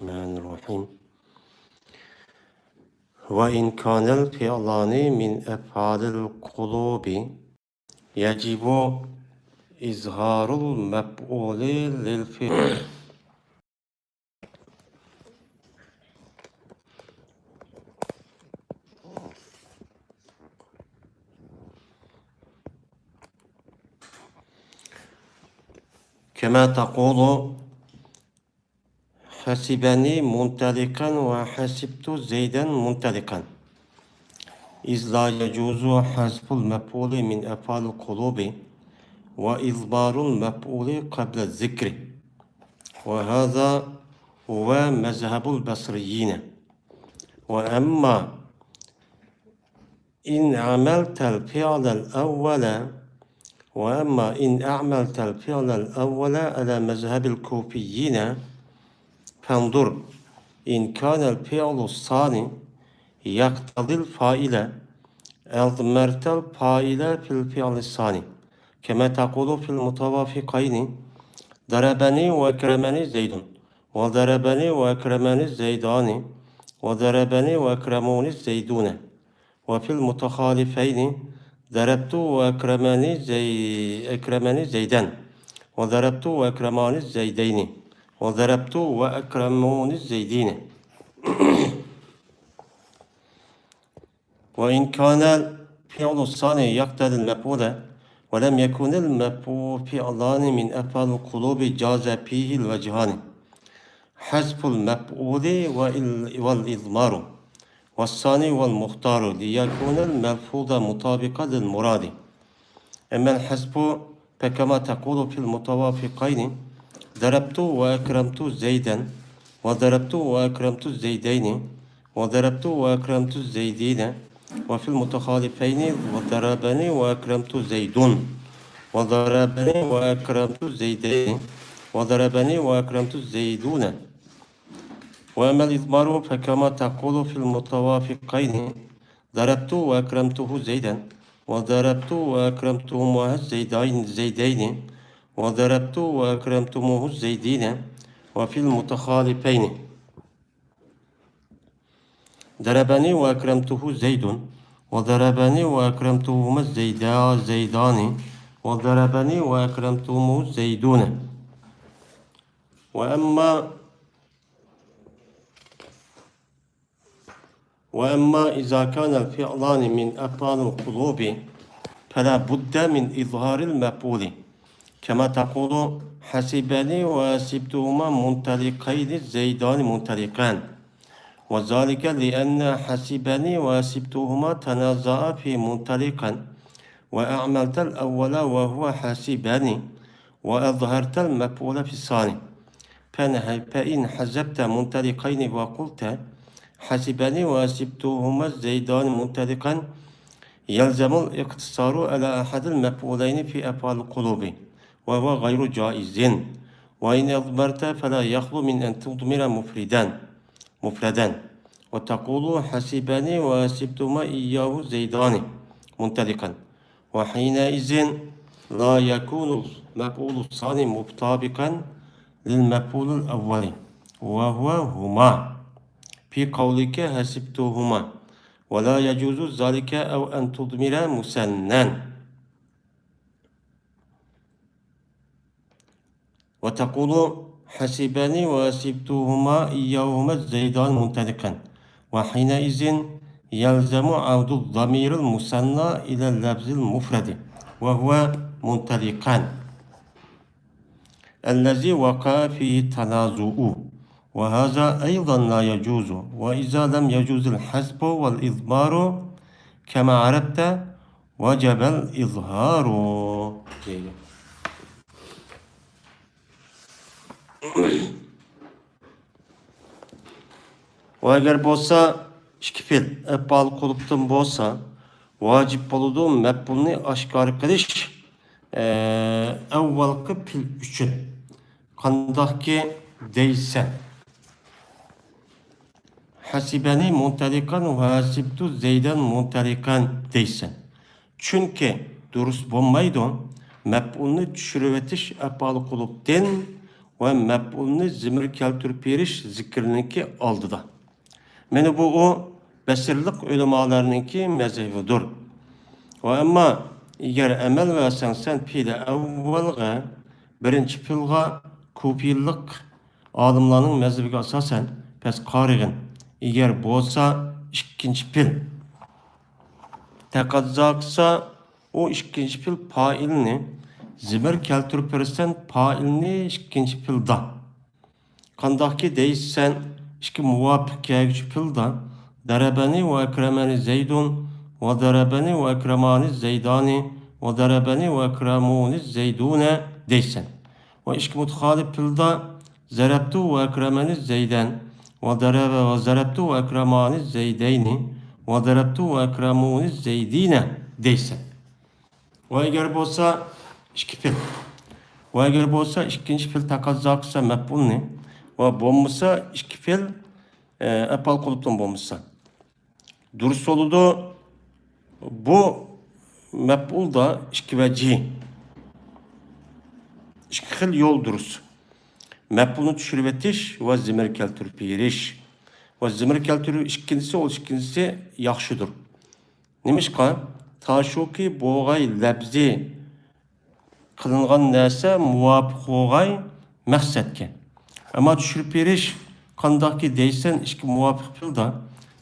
الرحمن الرحيم. وإن كان الفعلان من أفعال القلوب يجب إظهار المفعول للفعل كما تقول حسبني منطلقا وحسبت زيدا منطلقا، إذ لا يجوز حذف المفعول من أفعال القلوب وإظهار المفعول قبل الذكر، وهذا هو مذهب البصريين. وأما إن عملت الفعل الأول على مذهب الكوفيين فانظر، إن كان الفعل الثاني يقتضي الفاعل أضمرت الفاعل في الفعل الثاني، كما تقول في المتوافقين: ضربني وأكرمني زيد، وضربني وأكرمني الزيدان، وضربني وأكرموني الزيدون. وفي المتخالفين: ضربت أكرمني زيدا، وضربت وأكرماني الزيدين، وضربت وأكرموني الزيدين. وإن كان الفعل الثاني يقتضي المفعول ولم يكن المفعول فعلان من أفعال القلوب جاز فيه الوجهان: حذف المفعول والإضمار، والثاني والمختار ليكون الملفوظ مطابقا للمراد. أما الحذف فكما تقول في المتوافقين: ضربت وأكرمت زيدا، وضربت وأكرمت الزيدين، وضربت وأكرمت الزيدين. وفي المتخالفين: وضربني وأكرمت زيد، وضربني وأكرمت الزيدين، وضربني وأكرمت الزيدون. وأما الإضمار فكما تقول في المتوافقين: ضربت وأكرمته زيدا، وضربت وأكرمتموه الزيدين، وضربت وأكرمتموه الزيدين. وفي المتخالفين: ضربني وأكرمته زيد، وضربني وأكرمتهما الزيدان، وضربني وأكرمتموه الزيدون. وأما إذا كان الفعلان من أفعال القلوب فلا بد من إظهار المفعول، كما تقول حسبني وحسبتهما منطلقين الزيدان منطلقان، وذلك لأن حسبني وحسبتهما تنازعا في منطلقا، وأعملت الأول وهو حسبني، وأظهرت المفعول في الثاني. فإن حذفت منطلقين وقلت حسبني وحسبتهما الزيدان منطلقا يلزم الاقتصار على أحد المفعولين في أفعال القلوب، وهو غير جائز. وإن أضمرت فلا يخلو من أن تضمر مفردا وتقول حسبني وحسبتهما إياه زيدان منطلقا، وحينئذ لا يكون المفعول الثاني مطابقا للمفعول الأول، وهو هما في قولك حسبتهما، ولا يجوز ذلك أو أن تضمر مثنى. وتقول حسبني وحسبتهما إياهما الزيدان منطلقا، وحينئذ يلزم عود الضمير المثنى إلى اللفظ المفرد، وهو منطلقان الذي وقع فيه التنازع، وهذا أيضا لا يجوز. وإذا لم يجوز الحذف والإضمار كما عرفت وجب الإظهار. Ve eğer bolsa iki fil bağlı kuluptun bolsa vacip boluduğu mebulni aşkar kılış evvelki fil üçün kandaki değilsen hasibeni muntalikan ve hasibtu zeyden muntalikan değilsen. Çünkü dürüst bulmaydın mebulni düşürüvetiş bağlı kulupten ve mef'ulni zimir keltirip beriş zikirninki aldıda. Meni bu o besirlik ulemalarınki mezhebidir. Ve ama eğer emel versen sen pide evvelga birinci pilga kupillik adımlarının mezhebiga asasen pes qarigin. Eğer bolsa ikinci pil taqadzaksa o ikinci pil pailni zimir keltirip verirsen pailni ikinci pilda. Kandaki deysen iki muvafık kelgüç pilda darabani ve ekremeni zeydun ve darabani ve ekremani zeydani ve darabani ve ekremuni zeydune deysen. Ve iki muthalif pilda zarabtu ve ekremeni zeyden ve darabe ve zarabtu ve ekremani zeydeyni ve darabtu ve ekremuni zeydine deysen. Ve eğer bolsa iki pil. Ve eğer bolsa ikinci pil takazzaksa mef'ulni ve bombasa iki pil epal kuluptan bombasa. Dürüst oludu bu mef'ul da iki veci. İki xil yol dürüst. Mef'ulunu düşürüvetiş ve zimir keltirip beriş. Ve zimir keltirip ikincisi ol ikincisi yaxşıdır. Nemişka? Taşuki boğay lebzi kılıngan nese muvafık oğay məqsədke. Ama düşürüp beriş kandaki deysen iki muvafık pil da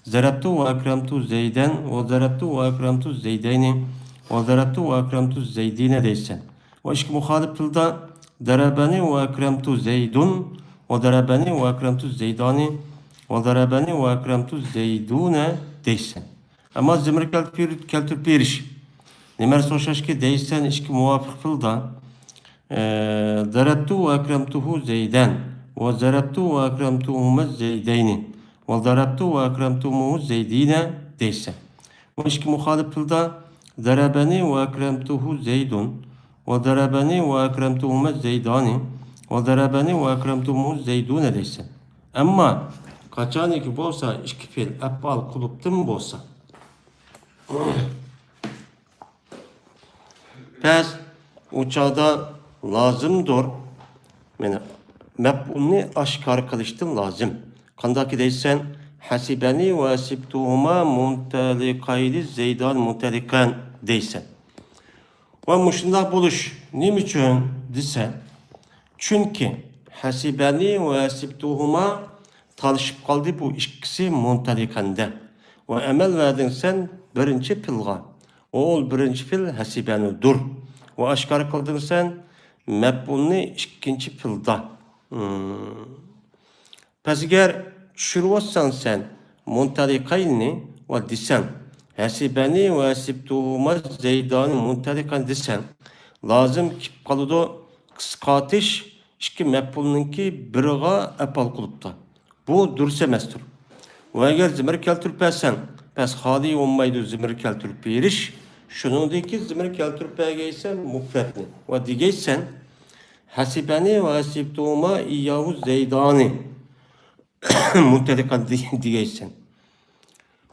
zarabtu ve ekremtu zeyden ve zarabtu ve ekremtu zeydeyni ve zarabtu ve ekremtu zeydine deysen. Ve iki muhalif pil da darabani ve ekremtu zeydun ve darabani ve ekremtu zeydani ve darabani ve ekremtu zeydune deysen. Ama zimri keltirip beriş. Nimer soşaşki deysen iki muvafık pil da darabtu ve ekremtuhu zeyden ve zarabtu ve ekremtuhume zeydeyni ve darabtu ve ekremtuhumu zeydine deysen. Ve iki muhalif pil da darabani ve ekremtuhu zeydun ve darabani ve ekremtuhume zeydani ve darabani ve ekremtuhumu zeydune deysen. Ama kaçani ki bolsa iki pil epal kuluptun bolsa. Pes uçağda lazımdır. Yani mef'ulni aşkar kılıştın lazım. Kandaki deysen hasibeni ve hasibtuhuma muntalikayli zeydan muntalikan deysen. Ve muşunda buluş. Niçin desen? Çünkü hasibeni ve hasibtuhuma talışıp kaldı bu ikisi muntalikanda. Ve emel verdin sen birinci pilga. O birinci pil hasibeni dur. Ve aşkar kıldın sen mef'ulni ikinci pilda. Pes eğer düşürüyorsan sen muntalikayni ve desen hasibeni ve hasibtuhuma zeydani muntalikan desen lazım ki kalıdı kıskatış iki mef'ulninki biriga epal kulupta. Bu dürsemestir. Ve eğer zimir keltirip versen pes hali olmaydı zimir keltirip beriş. Şunundaki zimir keltirip vergeysen mufretni. Ve digeysen hasibeni ve hasibtuhuma iyyahu zeydani muntalikan digeysen.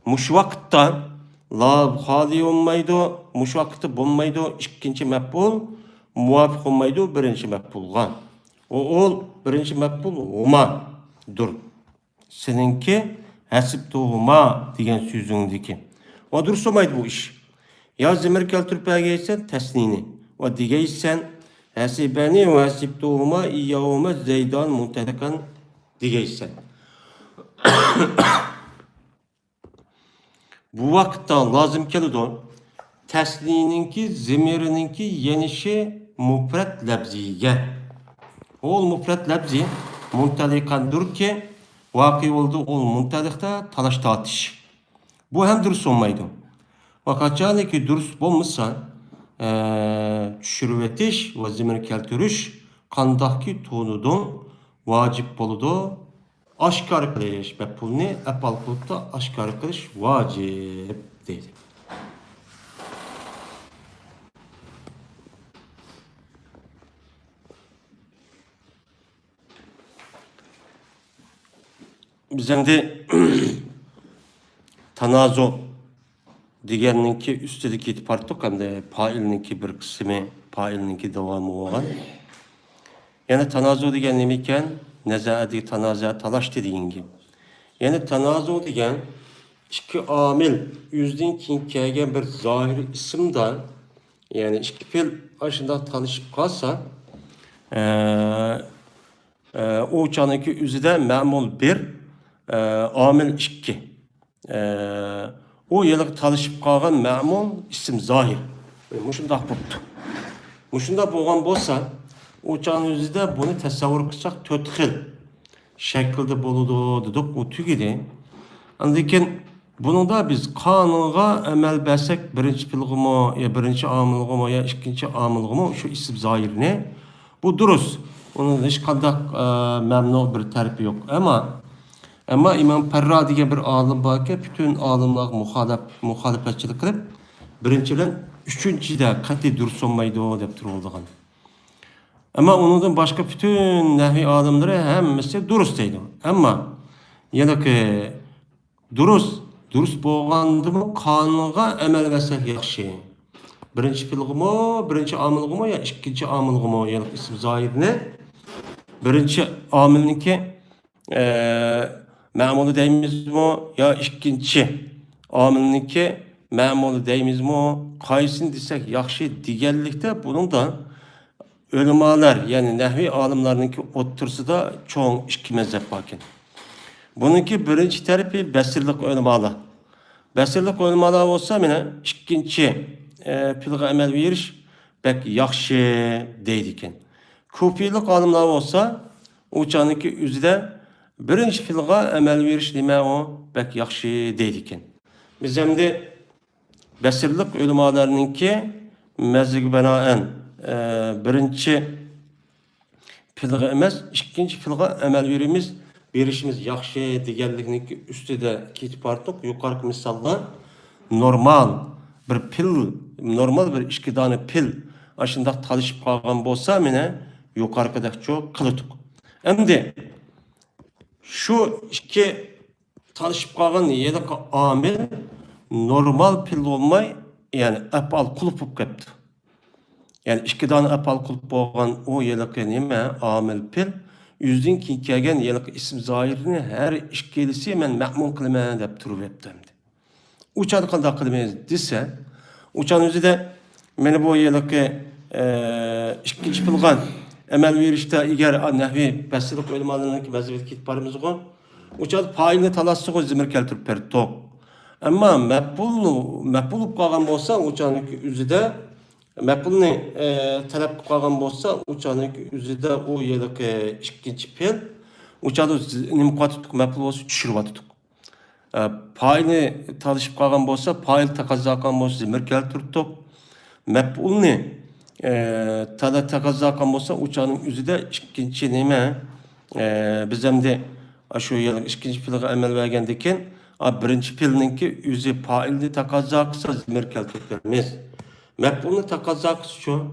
Muş vakitta la hali olmaydı, muş vakitte bulmaydı ikinci mef'ul, muvafık olmaydı birinci mef'ulga. O birinci mef'ul huma dur. Seninki hasibtuhuma diyen sözündeki. O dur olmaydı bu iş. Ya zimir keltirip vergeysen tesnini. O digeysen hasibeni ve hasibtuhuma iyyahuma zeydan muntalikan digeysen. Bu vakitte lazım kelidon teslininki zimirininki yenişi mufret lebziye. Ol mufret lebzi muntalikandır ki vakı oldu ol muntalikta talaş tatış. Bu hem dürüst olmaydı. Fakat yani ki dürüst olmasa düşürüvetiş ve zimir keltürüş kandaki tonudun vacip boludu. Aşkar kılış ve pulni epal kulupta aşkar kılış vacip değil. Bizden de tanazo diğerininki üstelik itibarlık hem de pailninki bir kısmı pailninki devamı olan. Yani tanazu degen nima ekan? Nazadi tanaza talash dediğingi. Yani tanazu degen ikki amil yüzden keyin kelgan bir zohir ismda yani ikki fe'l aşında tanışıp kalsa o çanınki üzüde ma'mul bir amil ikki o yıllık tanışıp kalgan ma'mul isim zahir. Muşundaq boptu. Muşunda bolgan bolsa o çanın üzüde bunu tasavvur kılsak 4 xil şekilde boludu dedik o tügedi. Andikin bunun da biz kanunga emel bersek birinci pilgıma ya birinci amılgıma ya ikinci amılgıma şu isim zahir ne? Bu duruz. Onun hiç kandak memnu bir terpi yok. Ama İmam Perra diye bir alim var ki bütün alimler muhalefetçilik kılıp birincilen üçüncüde katli dursun olmaydı o deyip durulduğun. Ama onun başka bütün nehvi alimleri hemmesi duruz deydi. Ama yani ki durus bolğandımı kanunga emel versek yaxşı. Birinci pilgıma, birinci amılgıma ya ikinci amılgıma yani isim zahir ne? Birinci amilninki ma'mulu deymizmi ya ikinci amilninki ma'mulu deymizmi qaysini desek yaxşı deganlikda bunun da ölümalar yani nehvi alimlarınki o'ttirsida çoğun ikki mezhep varken. Bununki birinci tarifi besirlik ölümalı. Besirlik ölümalı olsa mene ikinci pilgı emel veriş pek yaxşı deydiken. Kufilik alimler olsa uçanınki üzde birinci pilgı emel veriş deme o pek yaxşı deydiken. Biz hem de besirlik ölümalarınki mezhig benaen birinci pilgı emez, ikinci pilgı emel verimiz berişimiz yaxşı deganlikniki üstüde ketip artık yukarı misalda normal bir ikki dana pil aşındaq talışıp kalgan bolsa mene yukarıdaki çok kılıtık. Endi şu iki talışıp kalgan yedek amil normal pil olmay yani apal kulup bulup kepti. Yani ikki dana apal kulup bolgan o yedek nime amil pil yüzden ki kelgen yedek isim zahirini her işkelisi hemen ma'mun kılman dep turup yaptımdı. Uçadı kanda kılmayız dese uçan özü de meni bu yedek ikinci pilgan emel verişte eğer nehvi besirlik ölümalarının ki mezhebet kitip barımız o uçadı payını talassı o zimir keltirip pertok. Ama mehbulup kalgan bolsa uçanın özü de mehbulunu talep kalgan bolsa uçanın özü de o yedek ikinci pil uçadı nimqatıtık mehbul olsa düşürüp atıtık. Payını talışıp kalgan bolsa payını takazzakan bolsa zimir keltirip mehbulunu takazzakan bolsa uçanın özü de ikinci nime biz hem de şu yılın ikinci pilga emel vergendeken birinci pilninki özü payını takazzaksa zimir keltirip vermez. Mehbulunu takazzaksı şu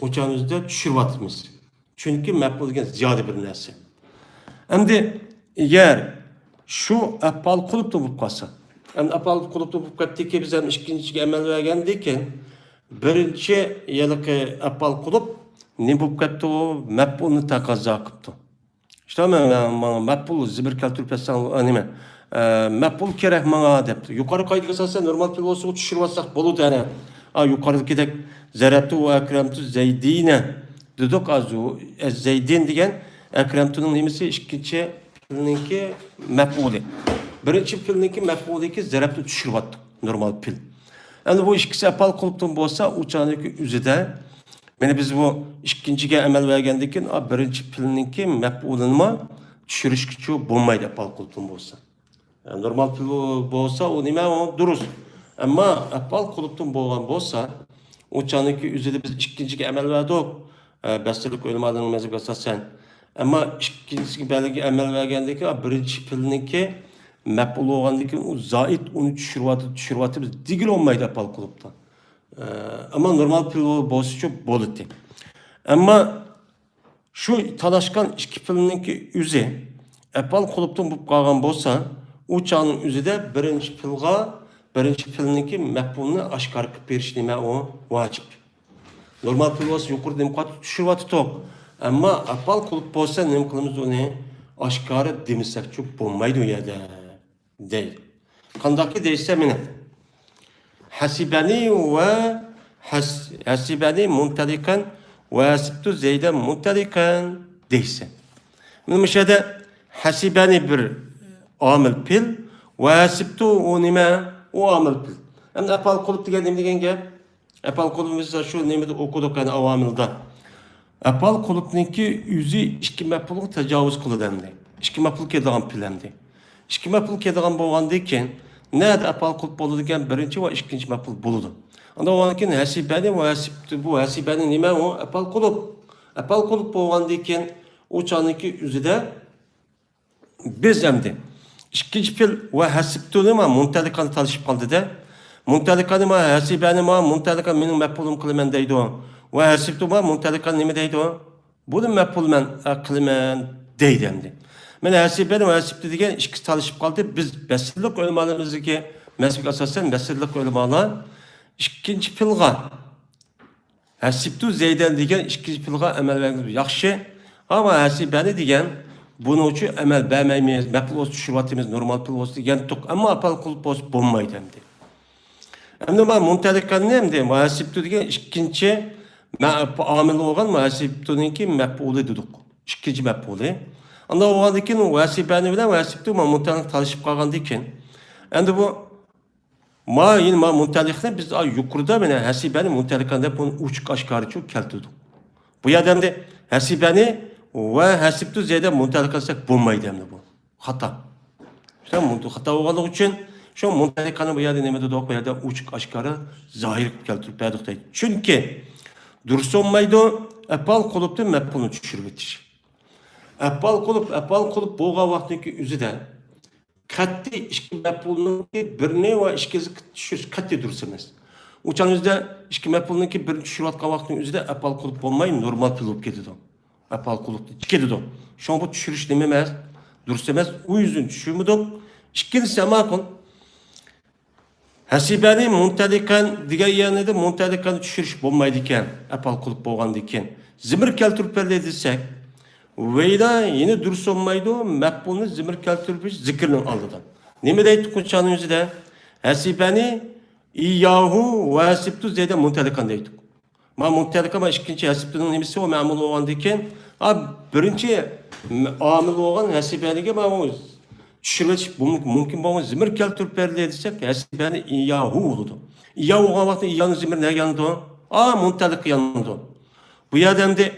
uçanın özü de düşürüp atmaz. Çünkü mehbul degen ziyade bir nerse. Hem de eğer şu apal kılıp da bulup kalsa. Yani apal kılıp da bulup kalsa ki biz hem ikinci emel vergendeyken birinci yıllık apal kılıp ne bulup kalsa o mehbulunu takazza kıptı. İşte mehbul zibir keltirip etsen nime mehbul kerek bana depti. Yukarı kaydı kısa normal pil olsa düşürüp atsak bolu yani. Yukarıdaki de zerepti o ekremtu zeydine dedik az o zeydin degen ekremtunun nimesi ikinci pilninki mef'uli. Birinci pilninki mef'uliki zerepti düşürüp attık normal pil. Yani bu ikisi apal kuluptun bolsa uçağındaki üzüde beni biz bu ikinciye emel vergendekin birinci pilninki mef'ulunma düşürüş küçüğü bulmaydı apal kuluptun bolsa. Yani normal pil bolsa o nime o duruz. Ama apal kuluptun bolgan bolsa uçağındaki üzüde biz ikinciye emel verdik. Besirlik ölümadığının mezhep esasen. Ama ikincisi belki emel vergendeki birinci pilninki mef'ul olgandaki o zait onu düşürüp biz digil olmaydı apal kuluptan. Ama normal pil bolsa çok bolutti. Ama şu talaşkan iki pilninki üzü apal kuluptan bulup kalgan bolsa uçağının üzü de birinci pilninki mef'ulunu aşkar kıp beriş nime o vacip. Normal pil olsa yukarıda imkat düşürüp atıtok. Ama apal kılıp olsa ne kılımız onu aşkarı demişsek çok bulmaydı o yerde. Değil. Kandaki değilse mine. Hasibani ve hasibani muntalikan ve hasibtu zeyden muntalikan değilse. Müşahede hasibani bir amil pil ve hasibtu o nime o amil pil. Hem de apal kılıp diyen gel. Apal kılıp mesela şu nemede okuduk yani avamilda. Apal kulüpninki yüzü işki mepuluk tecavüz kılı demdi. İşki mepuluk edilen pilemdi. İşki mepuluk edilen boğandayken nerede apal kulüp bolu degen birinci ve ikinci mepul buludu. Onda o anki hasibeni ve hasibti bu hasibeni nime o apal kulüp. Apal kulüp boğandayken o çanınki yüzüde biz emdi. İkinci pil ve hasibtu nime muntalikanı tanışıp kaldı da. Muntalikanı ma hasibeni ma muntalikan benim mepulum kılımen deydi o. Ve hasibtuma muntalikan nime deydi o? Bunu mepulmen kılımen deydi emdi. Men hasibeni ve hasibti degen ikisi tanışıp kaldı. Biz besirlik ölümalarımızdaki meslek asasen besirlik ölümalar ikinci pilga hasibtu zeyden degen ikinci pilga emel vergiz yaxşı ama hasibeni degen bunu için emel vermeyiz. Mepul olsun şubatımız normal pil olsun degen tok ama apal kılıp olsun bulmaydı emdi. Hem de ben muntalikan nemdi. Muhasibtu degen ikinci amil olgan muhasibtu'nunki mep'uli dedik. İkinci mep'uli. Anda olgandan keyin muhasibani bilen muhasibtu muntalik tanışıp kalgandan keyin. Endi bu yine muntalikni biz yukarıda mene hasibani muntalikan deb bunu uçuk aşkarı çok keltirdik. Bu yerden de hasibani ve hasibtu zeyde muntalikansak bulmaydı hem de bu. Hata. İşte hata olganlık için şu muntalikanı bu yerde nemede doğuk bu yerde uçuk aşkarı zahir keltirip verdik deydi. Çünkü dursunmaydı apal kulüptü mepulunu düşürmetiş. Apal kulüp boğa vaktindeki üzüde katli işki mepulunun ki birine ve işkisi düşürüş katli dursunuz. Uçan üzde işki mepulunun ki birini düşürüvatkan vaktinin üzüde apal kulüp olmayın normal kulüp gidiyor. Apal kulüp gidiyor. Şu an bu düşürüş dememez, dursemez. O yüzden düşürmüdük. İşkisi makul. Hasibani muntalikan digen yanında muntalikanı düşürüş bulmaydı iken, apal kılıp boğandı iken. Zimir keltirip edilsek, veyda yine dürüst olmaydı, mekbulunu zimir keltirip zikirinin aldıdan. Nime deydi kunçanın yüzüde? Hasibani iyyahu ve hasibtu zeyde muntalikan deydi. Ma muntalikan ma ikinci hasibtu'nun nimesi o memul olgandı iken, birinci amil olgan hasibaniga ma düşürüş mümkün bo'lgan zimir keltirib berdi desek, hasibani iyyahu bo'ladi. İyyahu olgan vaqtda iyyanın zimir ne yanında? Muntalik yanında. Bu yerdemde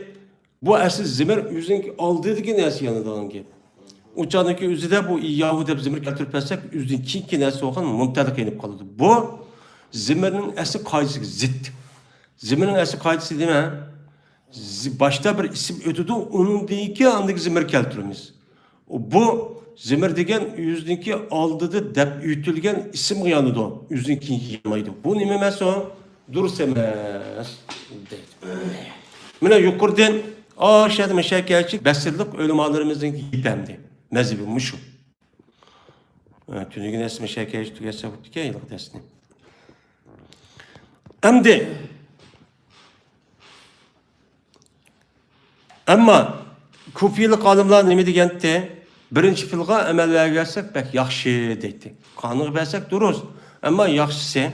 bu asıl zimir yüzünki aldığı degen nesi yanında olan gap. Uçanınki yüzüde bu iyyahu deb zimir keltirib bersek, yüzün kinki nesi olgan muntalik yenip kaldı. Bu zimirinin asıl kaydesi zıt. Zimirin asıl kaydesi değil mi? Başta bir isim ötüdü, onun deyiki andaki zimir keltirimiz. Bu zimir degen yüzdünki aldıdı dep ütülgen isim yanıdı o. Yüzdünki yanıydı. Bu nime emez o? Durus emez. Mine yukarıdan aşağıda meşakkatçı besirlik ölümalarımızın gidemdi. Mezhebi muşu. Tünügün esmi meşakkatçı tüketse bu ki yıllık desini. Emdi. Ama kufilik alimler nime degende birinci filga emel vergersek bek yaxşı deydi. Kanığı versek duruz. Ama yaxşısı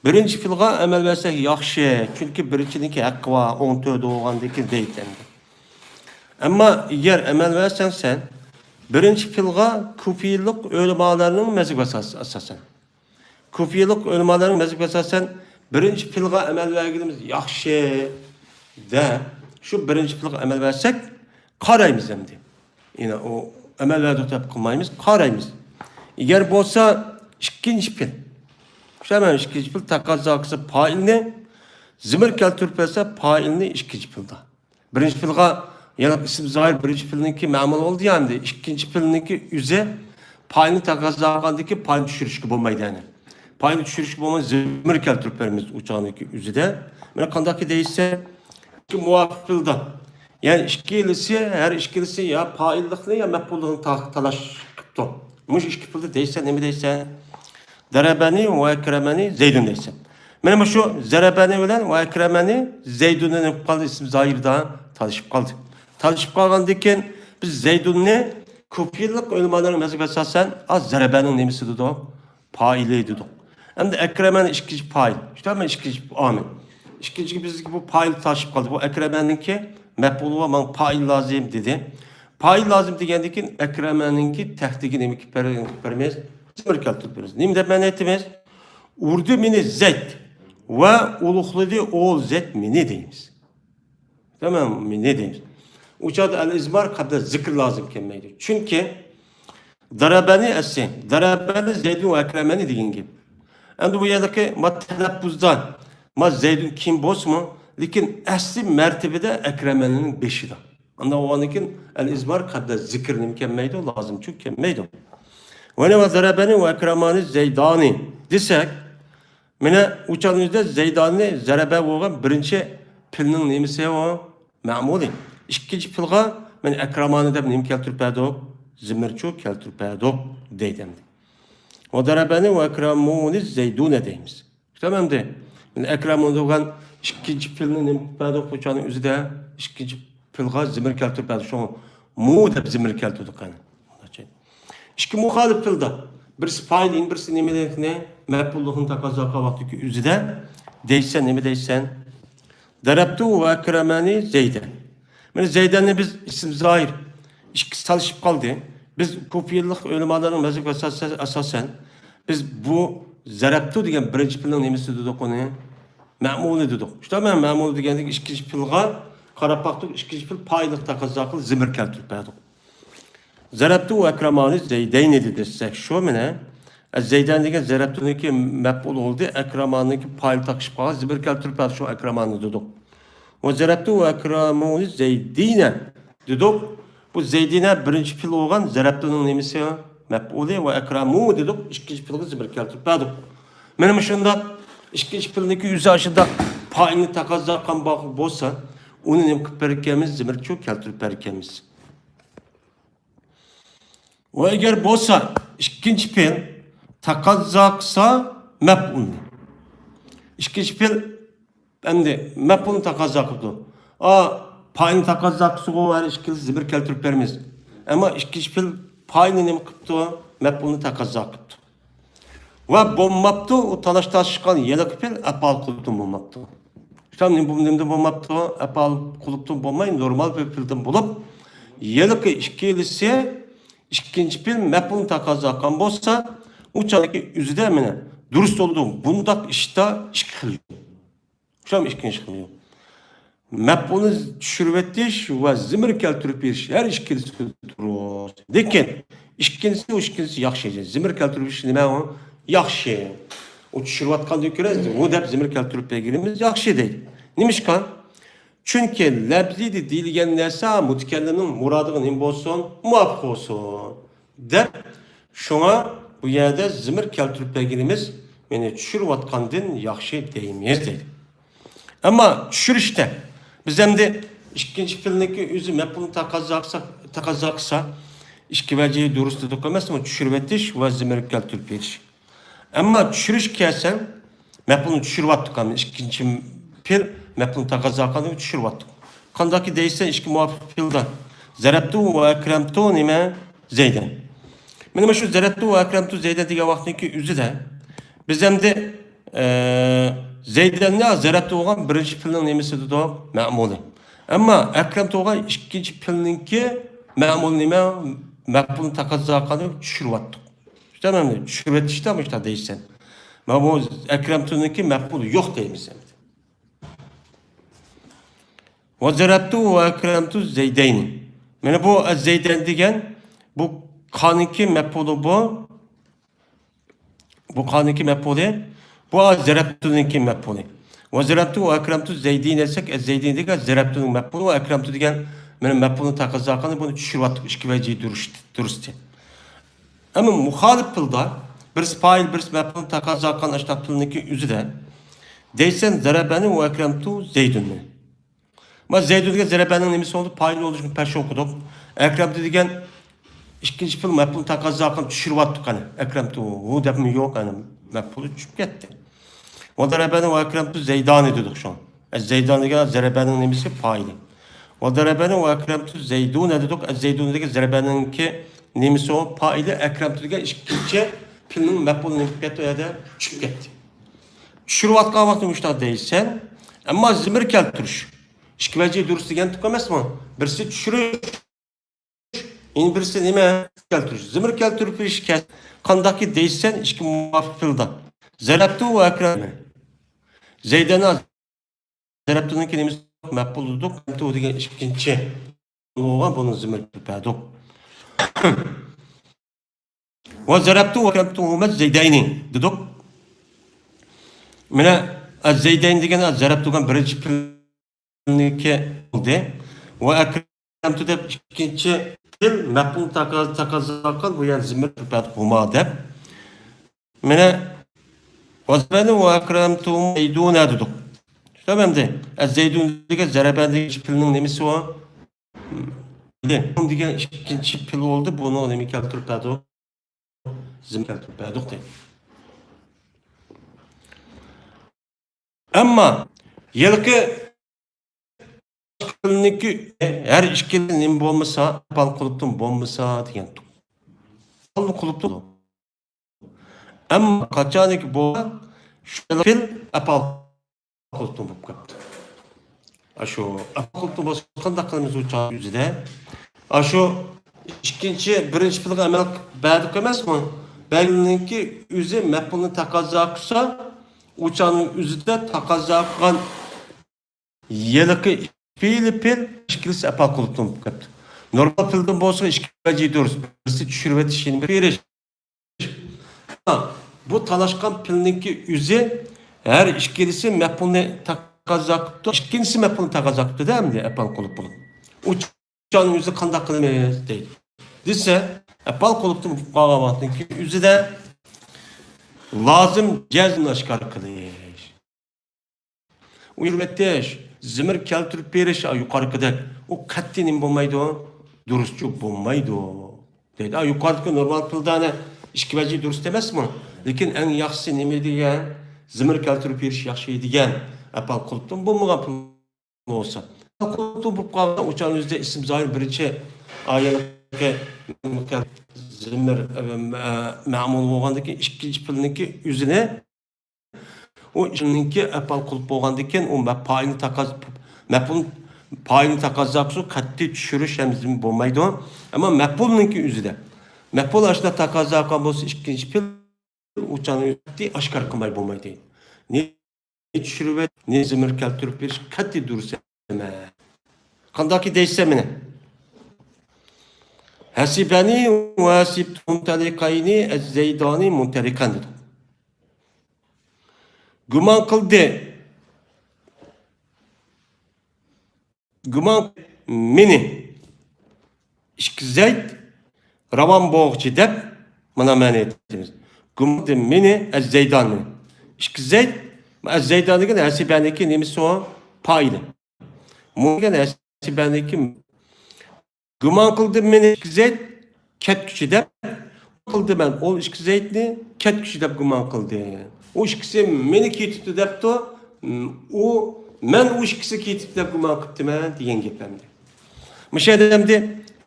birinci filga emel versek yaxşı. Çünkü birincinin hakkı var 14 olgandaki deydi. Ama eğer emel versen sen birinci filga kufilik ölümalarının mezhebesi asasen. Kufilik ölümalarının mezhebesi asasen birinci filga emel vergimiz yaxşı de şu birinci filga emel versek karayımız demdi. Yine o emel verdik tabi kılmayımız, karayımız. Eğer bolsa ikinci pil. Hemen ikinci pil takazı akısı pailini, zimir keltirip verse pailini ikinci pilda. Birinci pilga, yani isim zahir birinci pilinki memul oldu yani. İkinci pilinki yüze pailini takazı akandaki pailini düşürüş gibi olmaydı yani. Pailini düşürüş gibi olmaydı zimir keltirip vermemiz uçağındaki yüzede. Yani kandaki değilse ki muvaffak pilda. Yani işkilisi, her işkilisi ya paillikle ya mepulluğun talaş kıptı. Muş işkilisi değilse, ne mi değilse, zerebeni ve ekremeni zeydun değilse. Benim şu zerebeni olan ve ekremeni zeydun'un kaldı isim zahirden tanışıp kaldı. Tanışıp kalgandan keyin biz Zeydunni ko'p yillik o'lmalarning mazhab asosan az zarabaning nemisi dedi o? Faili dedi. Hem de Ekremen ikinci fail. İşte hemen ikinci amin. İkinci bizdeki bu fail taşıp kaldı. Bu Ekremen'inki mef'ulu ve man fail lazım dedi. Fail lazım degendekin Ekremen'inki tehdiki nemi vermez. Zimir keltirip nemi de ben etimiz? Urdu mini zet ve ulukladı o zet mini deyimiz. Tamam mı? Ne deyimiz? Uçadı el-izmar kabda zikr lazım kemmeydi. Çünkü darabeni esin, darabeni Zeydun ve Ekremeni deyin gibi. Endi bu yerdeki ma teleppuzdan, ma Zeydun kim boz mu? Lekin asli mertebede Ekremeninin beşidir. Anda o anikin el-izmar kabda zikr nimkemmeydi lazım. Çünkü kemmeydi. Ve ne var darabeni ve Ekremeni Zeydani desek, mene uçağınızda Zeydani zarabe olan birinci pilinin nemisi o ma'muli. İkinci pilga men Ekremanı da nim keltirip edok, zimirço keltirip edok deydim. O darabeni ve Ekramuni Zeydune deyimiz. Tamam de. Men Ekramuni olan ikinci pilinin nim edok uçağının üzerinde ikinci pilga zimir keltirip edok. Şu mu da zimir keltirdik yani. İki muhalif pilda. Birisi failin, birisi ne? Mef'ulluğun takazaka vaktiki üzerinde değişsen nemi değişsen. Darabtu ve Ekramani Zeyden. Yani Zeyden'le biz isim zahir. İşte çalışıp kaldı. Biz kopyalılık ölümaların mezhep asasen biz bu zarabtu degen birinci pilin nemesi dedik onu. Ma'muni dedik. İşte ben ma'muni degendik ikinci pilga qarab baktık ikinci pil paylık takazaklı zimir keltirip verdik. Zarabtu ve Ekramani Zeyden dedi desek şu mene Zeyden degen zarabtu'nunki mef'ul oldu. Ekramani'ninki paylı takışıp kaldı. Zimir keltirip verdik şu Ekramani dedik. Ve zarabtu ve Ekramuni Zeydine dedik. Bu Zeydine birinci pil olan zarabtu'nun nemisi mef'uli ve Ekramu dedik. İkinci pilga zimir keltirip verdik. Benim şunda ikinci pilindeki yüzü aşağıda payını takazakkan bakıp bolsa onun nem kıpırıkkemiz zimir çok keltirip verikemiz. Ve eğer bolsa ikinci pil takazaksa mef'ul. İkinci pil endi mef'ulun takazakıdı. Payını takazaksı o her işkili zimir keltirip vermez. Ama ikinci pil payını nem kıptı mef'ulunu takazakıdı. Ve bommaptı o talaşta çıkan yelek pil apal kulüptün bommaptı. İşte nemde bommaptı apal kulüptün bommayın normal bir pilden bulup yelek işkilisi ikinci pil mef'ulunu takazakkan bolsa uçadaki yüzüde emine dürüst oldu. Bundak işte işkiliyor. Şu an ikinci kılıyor. Mef'ulunu düşürüvettiş ve zimir keltirip bir her işkilisi durur. Lekin ikincisi o işkilisi yaxşı. Zimir keltirip bir nime o? Yaxşı. O düşürüvatkan dökürüz. O da zimir keltirip bilgimiz yaxşı değil. Nimişkan? Çünkü lebzi de dilgen nesa mutkellimin muradının im bolsun, muvaffak olsun. Der. Şuna bu yerde zimir keltirip bilgimiz yani düşürüvatkandın yaxşı deyimiz değil. Ama düşürüşte biz hem de ikinci pilindeki üzüm mef'ulunu takazaksa işki vecihi dürüst dedik olmaz ama düşürüvetiş ve zimir keltirip veriş. Ama düşürüş kelsen mef'ulunu düşürüvattık ama ikinci pil mef'ulunu takazakkanı düşürüvattık. Kandaki değilse işki muvaffak pilden. Zarabtu ve ekremtu nime Zeyden. Benim şu zarabtu ve ekremtu Zeyden diye vaktindeki üzü de biz hem de Zeyden ne zarabtu olan birinci pilinin nemesi dedi o ma'muli. Ama ekremtu olan ikinci pilininki ma'mul nime mef'ulunu takazakkanı düşürüvattık. İşte ben düşürüvet işte ama işte değilsen. Ama bu ekremtu'nunki mef'ulu yok deyimiz. Ve zarabtu ve ekremtu Zeydeyni. Yani bu Zeyden degen bu kaniki mef'ulu bu. Bu kaniki mef'ulu. Bu zarabtu'nunki mef'ulu. Ve zarabtu ve ekremtu Zeydine desek Zeydine degen zarabtu'nun mef'ulu ve ekremtu degen benim mef'ulunu takazakkanı bunu düşürüvattık. İşki vecihi dürüst. Ama muhalif pilda birisi fail birisi mef'ulunu takazakkan aşağı pilindeki üzü de deysen zarabeni ve ekremtu Zeydun'u. Ama Zeydun degen zarabenin nemisi oldu fail oluşunu perşi okuduk. Ekremtu degen ikinci pil mef'ulunu takazakkan düşürüvattık hani ekremtu o depmi yok hani mef'ulu düşüp gitti. O zarabeni ve ekremtu Zeydani dedik şu an. Zeydani degen zarabenin nemisi faili. Ve darabeni ve ekremtu zeydune dedik. Zeydun'daki zarabeninki nemisi o faili ekremtu'daki işkinci pilinin mef'ulun nimfiyatı ya da düşüp gitti. Düşürüp atkan vakti müştah değilsen ama zimir keltiriş. İşki vecihi dürüst degen tükemes mi? Birisi düşürüş. Yine birisi nime keltiriş. Zimir keltirip iş kes. Kandaki değilsen işki muvafık filda. Zarabtu ve ekremtu. Zeydena Zarabtu'nunki nemisi mef'ul dedik. Ekremtu degen işkinci. Bunun zimir keltiriş. وضربته وكتبتهما الزيدين ددوك من الزيدين ديجان ضربته كان بريج بلنكي دي وأكرمته ده كنتي دل مفهوم تكازاكل ويا زمر بعد هما ده من وضربته وأكرمتهم زيدون ددوك تمام ده الزيدون ديجان ضربان ديجان بلنك نمسي هو ده ديجان كنتي بل oldu bunu nemi kaltırdı Zim keltirip deydi. Ama yılki kılniki her işkilinin bolmasa, pal kuluptun bolmasa diyen tu. Pal kuluptun. Ama kaçaniki bolan şu fil apal kuluptun bulup kaptı. Aşo apal kuluptun bolsa kanda kılımız uçağı yüzüde. Aşo ikinci, birinci pilga amel ba'di emas mi? Bellinki yüzü mef'ulni taqozo qilsa, uçanın yüzü de taqozo qilgan yilqi pil ishkilisi apal qilib qapti. Normal pildan bo'lsa ikki vaji durust. Birisi tushirib o'tishini berish. Bu talashgan pilninki yüzü her ishkilisi mef'ulni taqozo qildi. Ikkinchisi mef'ulni taqozo qildi da apal qilib bo'lib. Uçanın yüzü qanday qilamiz deydi. Dese apal qilibdi qog'avatniki yüzü de lazım cezm aşkar qilish. Uyurvetdesh zimir keltirib berish yuqorqidek o qat'iy nim bo'lmaydi, durustchu bo'lmaydi deydi. Yuqoridagi normal pildani ikki vaji durust emasmi? Lekin eng yaxshisi nima degan? Zimir keltirib berish yaxshi degan. Apal qilibdi bo'lmagan pil bo'lsa. Qilibdi bu qolgan uçağınızda isim zahir birinchi ayetga zimir ma'mul bo'lgandan ikkinchi pilniki yüzüne o ishninki apal qilib bo'lgandan keyin u payini taqozo maf'ul payini taqozo qilsa qat'iy tushirish ham zim bo'lmaydi. Ammo maf'ulninki yüzüde maf'ul ashda taqozo qilgan bo'lsa ikkinchi pil uçağını qat'iy oshkor qilmay bo'lmaydi. Ne tushirib ne zimir keltirib berish qat'iy durust. Kandaki değişse mi ne? Hasibani ve hasibtu muntalikayni ez-zeydani muntalikan dedi. Güman kıldı. Güman mini. İşki zeyd ravan boğçı dep bana mani ettiniz. Güman kıldı mini ez-zeydan mini. İşki zeyd ez-zeydan dedi hasibani nemisi o paylı. Mugen hasibandaki gumon qildim meni ikki zayd kat kuchi deb qildi men o ikki zaydni kat kuchi deb gumon qildi. O ikkisi meni ketibdi debdi. O men o ikkisi ketibdi deb gumon qilibdiman degan gapimdi. Musha demdi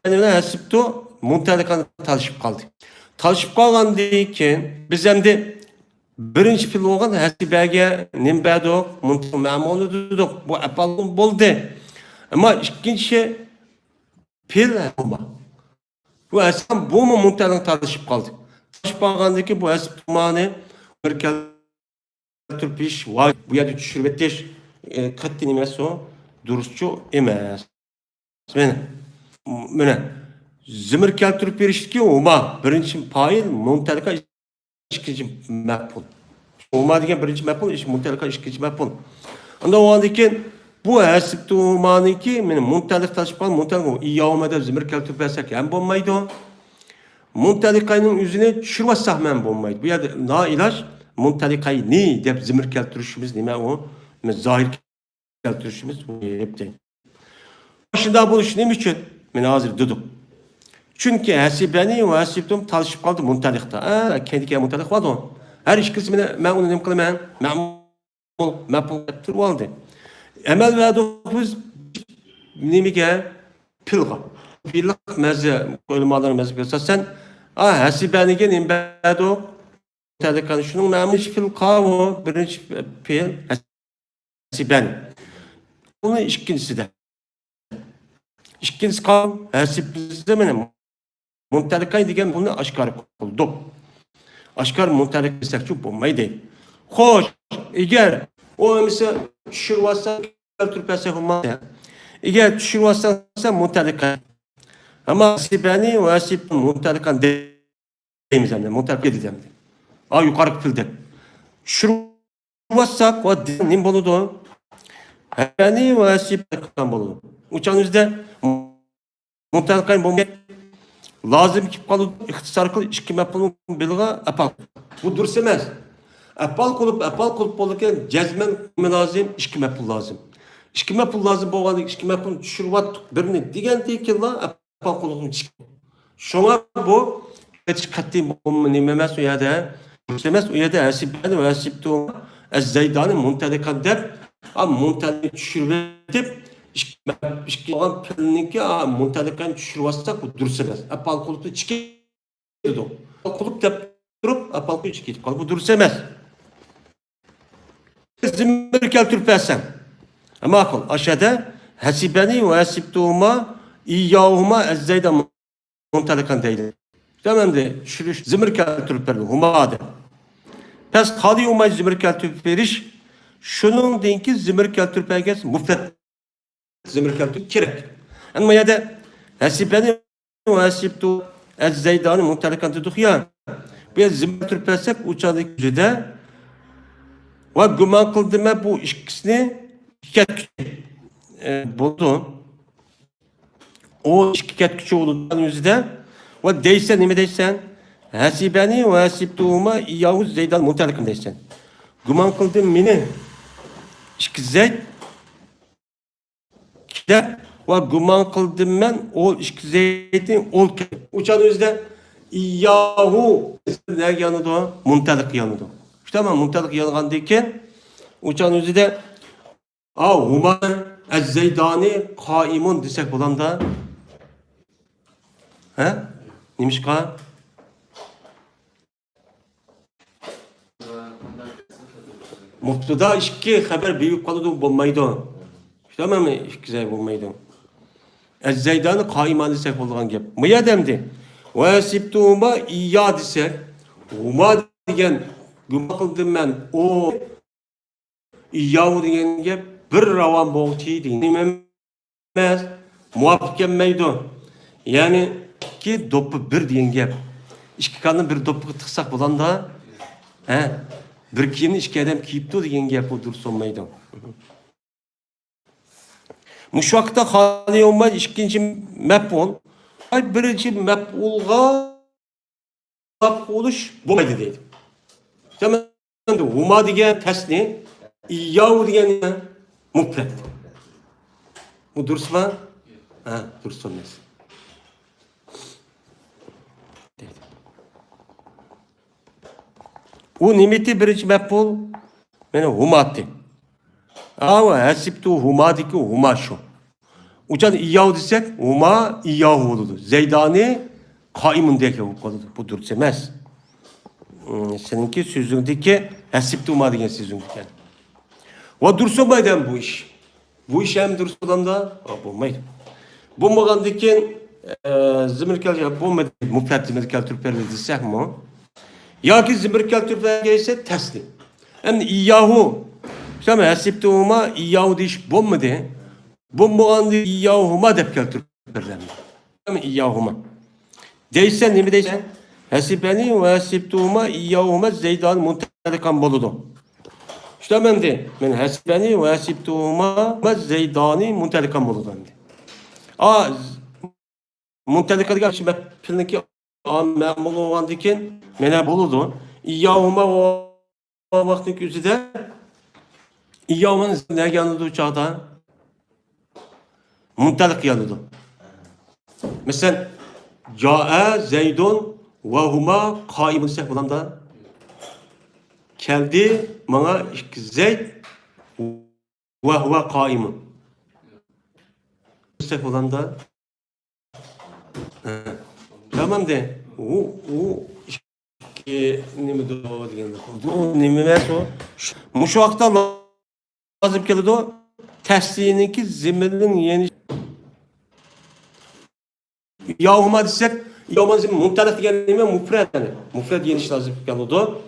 mana hasibdi muntaliqani talishib qoldi. Talishib qolgandan keyin biz endi birinchi pil bo'lgan hasibaga nimbado muntal ma'mul dedik. Bu apal bo'ldi. Ama ikkinchi pil bu asam bu mu muntalın tartışıp kaldı. Tartışıp kalgandan keyin bu hasib tumani bir keltirpish bu yerda tushirib o'tish qat'iy emas o durustchu emas. Mana zimir keltirib berishki oma birinchi fa'il muntalqa ikkinchi maf'ul. Oma degan birinchi maf'ul, muntalqa ikkinchi maf'ul. Unda o'g'andan keyin bu hasib tumaniki meni muntaliq tashib qolgan muntaliq iyomada zimir keltirib bersak ham bo'lmaydi. Muntaliqayning yüzüne tushirmasak ham bo'lmaydi. Bu yerda noiloj muntaliqayni deb zimir keltirishimiz nima u? Zohir keltirishimiz bu yerda. Shunday bo'lishi nima uchun? Men hozir dedim. Chunki hasibani va hasibtum talishib qoldi muntaliqda. Kendiga muntaliq bordi. Har ikkisi men uni nima qilaman? Ma'mul turib oldi. Emel verdiğimiz Nimeге pilga. Pillik meze ulamaların meze göster. Sen hasibenigen imbado tadikan şunun memiş fil qavu birinci pil hasiben. Bunu ikincisi de. İkincisi qav hasibizde menem muntadikay degen bunu aşkar kıldı. Aşkar muntadik desek çok olmaydı. Hoş, eğer o mesela şurvasa türpese olmaz. Eğer şurvasa sen muntadik. Ama sibani ve asip muntadik deyimiz yani muntadik diyeceğim. Yukarı filde. Şurvasa o din boludu. Sibani ve asip kan boludu. Uçağınızda muntadik bulmak lazım ki kalı ihtisar kıl işki mepulun bilga apal. Bu dursa emas. Apal kılıp bolurken cezmen lazım, işki mepul lazım. İşki mepul lazım bolğanda işki mepul düşürüp birini degende ki la apal kılıpni çıkıyor. Şoňa bu hiç kat'i nime emas o ýerde. Emas o ýerde hasibani we hasibtu az-Zaydani muntadikan dep, muntadi düşürüp İşki olan pilninki muntadikan düşürüp bu dursa emas. Apal kılıpni çıkıyor. Apal kılıp dep durup apal kılıp çıkıyor. Bu dursa emas. Zimmer keltürpesen. Ama akıl aşağıda hasibani ve hasibtuhuma iyyahuma ez-Zayda muntadikan deydi. Tamam de şürüş zimmer keltürperdi. Huma de. Pes kadi umay zimmer keltürperiş şunun denki zimmer keltürperges mufret zimmer keltür kerek. Ama ya da hasibani ve hasibtu ez-Zaydani muntadikan dedik ya. Biz zimmer keltürpersek uçadaki yüzde ve güman kıldığıma bu ikisini buldu. O şirket küçüğü olduğundan yüzde ve deysen nime deysen hasibani ve hasibtuğuma Yavuz Zeydan muntalikim deysen. Güman kıldığım beni işkizet kider ve güman kıldığım ben o işkizetin ol uçan yüzde Yahu ne yanıdı muntalik yanıdı. İşte ama muntalik yanıgandayken uçan yüzde huma ez-Zeydani kaimun desek bolanda nimişka mubtada işki haber büyük kalıdı bolmaydı. Tamam mı? İşki bolmaydı. Ez-Zeydani kaiman desek bolgan gep. Mıya demdi. Ve hasibtuhuma iyya desek huma degen güman kıldım ben o iyyahu degen gep bir ravan boğçıydı. Nimemez muvaffak gelmeydi. Yani ki dopu bir diyen gep. İşki kanın bir dopu tıksak bolanda bir kiyini işki adam kiyipti diyen gep o dur sonmaydı. Muşvakta hali olmaz ikinci mepul. Birinci mepulga oluş bulmaydı deydi. Tamam. Huma diyen tesni İyyahu diyen mufret. Bu dursa dursa olmaz. O nimeti birinci mef'ul mene humati. Ama hasibtu humadiki huma şu. Uçan iyyahu desek huma iyyahu olurdu. Zeydani kaimun diye bu konuda. Bu dursa olmaz. Seninki sözündeki hasibtu huma diyen sözündeki. Ve dursa maydan bu iş. Bu iş hem dursadan da bulmaydı. Bulmagandaki zimirkel bulmadı. Mufret zimirkel türperli desek mi? Ya ki zimirkel türperli ise teslim. Hem iyyahu. Şama hasibtuhuma iyyahu diş bulmadı. Bulmagandaki iyyahuma depkel türperli. Hem iyyahuma. Deysen ne mi deysen? Hasibeni ve hasibtuhuma iyyahuma Zeydan muntadikan boludu. İşte ben de hasibeni ve hasibtuhuma Zeydani muntadikan boludu. Muntadikan diye şimdi pilniki memul olgandaki mene boludu. İyyahuma o vaktin yüzüde İyyahuma'nın ne yanıdı uçağda? Muntadik yanıdı. Mesela Câe Zeydun ve huma kaimun desek bulan da geldi bana Zeyd ve huve kaimun. destek olan da tamam de o nime do degende. O nime emas o. Muşu vaqtda lazım keldi o. Təsdiğininki zimmenin yeni yahuma desek yahuma zimmin mumtalak degan nima mufrad yani. Mufrad yeniş lazım keldi o.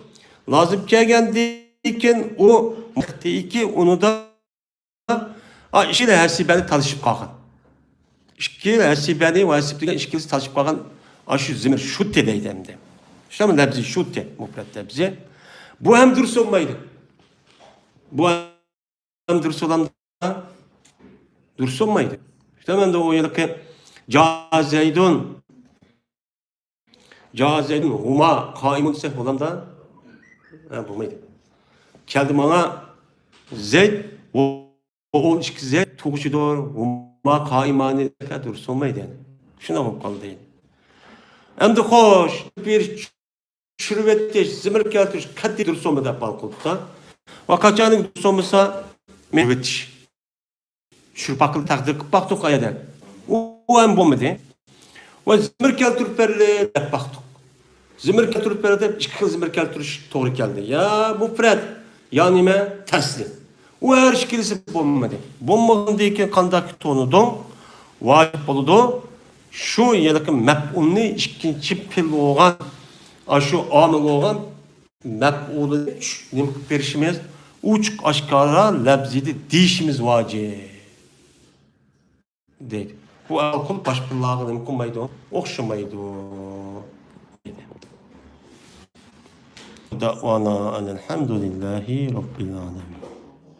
Lazım kelgandikin o iki onu da işiyle hersibeni tanışıp kalkan. İşkiyle hersibeni ve hersibeni işkilisi tanışıp kalkan aşı zimir şutte deydi hem de. İşte mi lebzi şutte mufrad lebzi. Bu hem dürüst olmaydı. Bu hem dürüst olan da dürüst olmaydı. İşte ben de o yılki Cazeydun huma kaimun desek olan da bulmaydı. Keldi bana Zeyd o işki Zeyd tuğuşu doğru huma kaimani dürüst olmaydı yani. Şuna mı kaldı değil. Hem de hoş bir şürvette zimir keltiriş kaddi dürüst olmadı balkonda. Vakacanın dürüst olmasa mevetiş. Şürpaklı takdir baktık ayada. O hem bulmadı. Ve zimir keltirip verle baktık. Zimir keltirip verle iki zimir keltiriş doğru geldi. Ya bu fred ya nime teslim. O her işkilisi bulmadı. Bulmadığında iki kandak tonudun vacip oldu. Şu yılki mef'ulni ikinci pil olan şu amil olan mef'ulu nime verişimiz uçuk aşkara lebzidi deyişimiz vacip. Deydi. Bu akıl başpırlağı mümkünmaydı, okşamaydı. Da'vana elhamdülillahi rabbil alemin.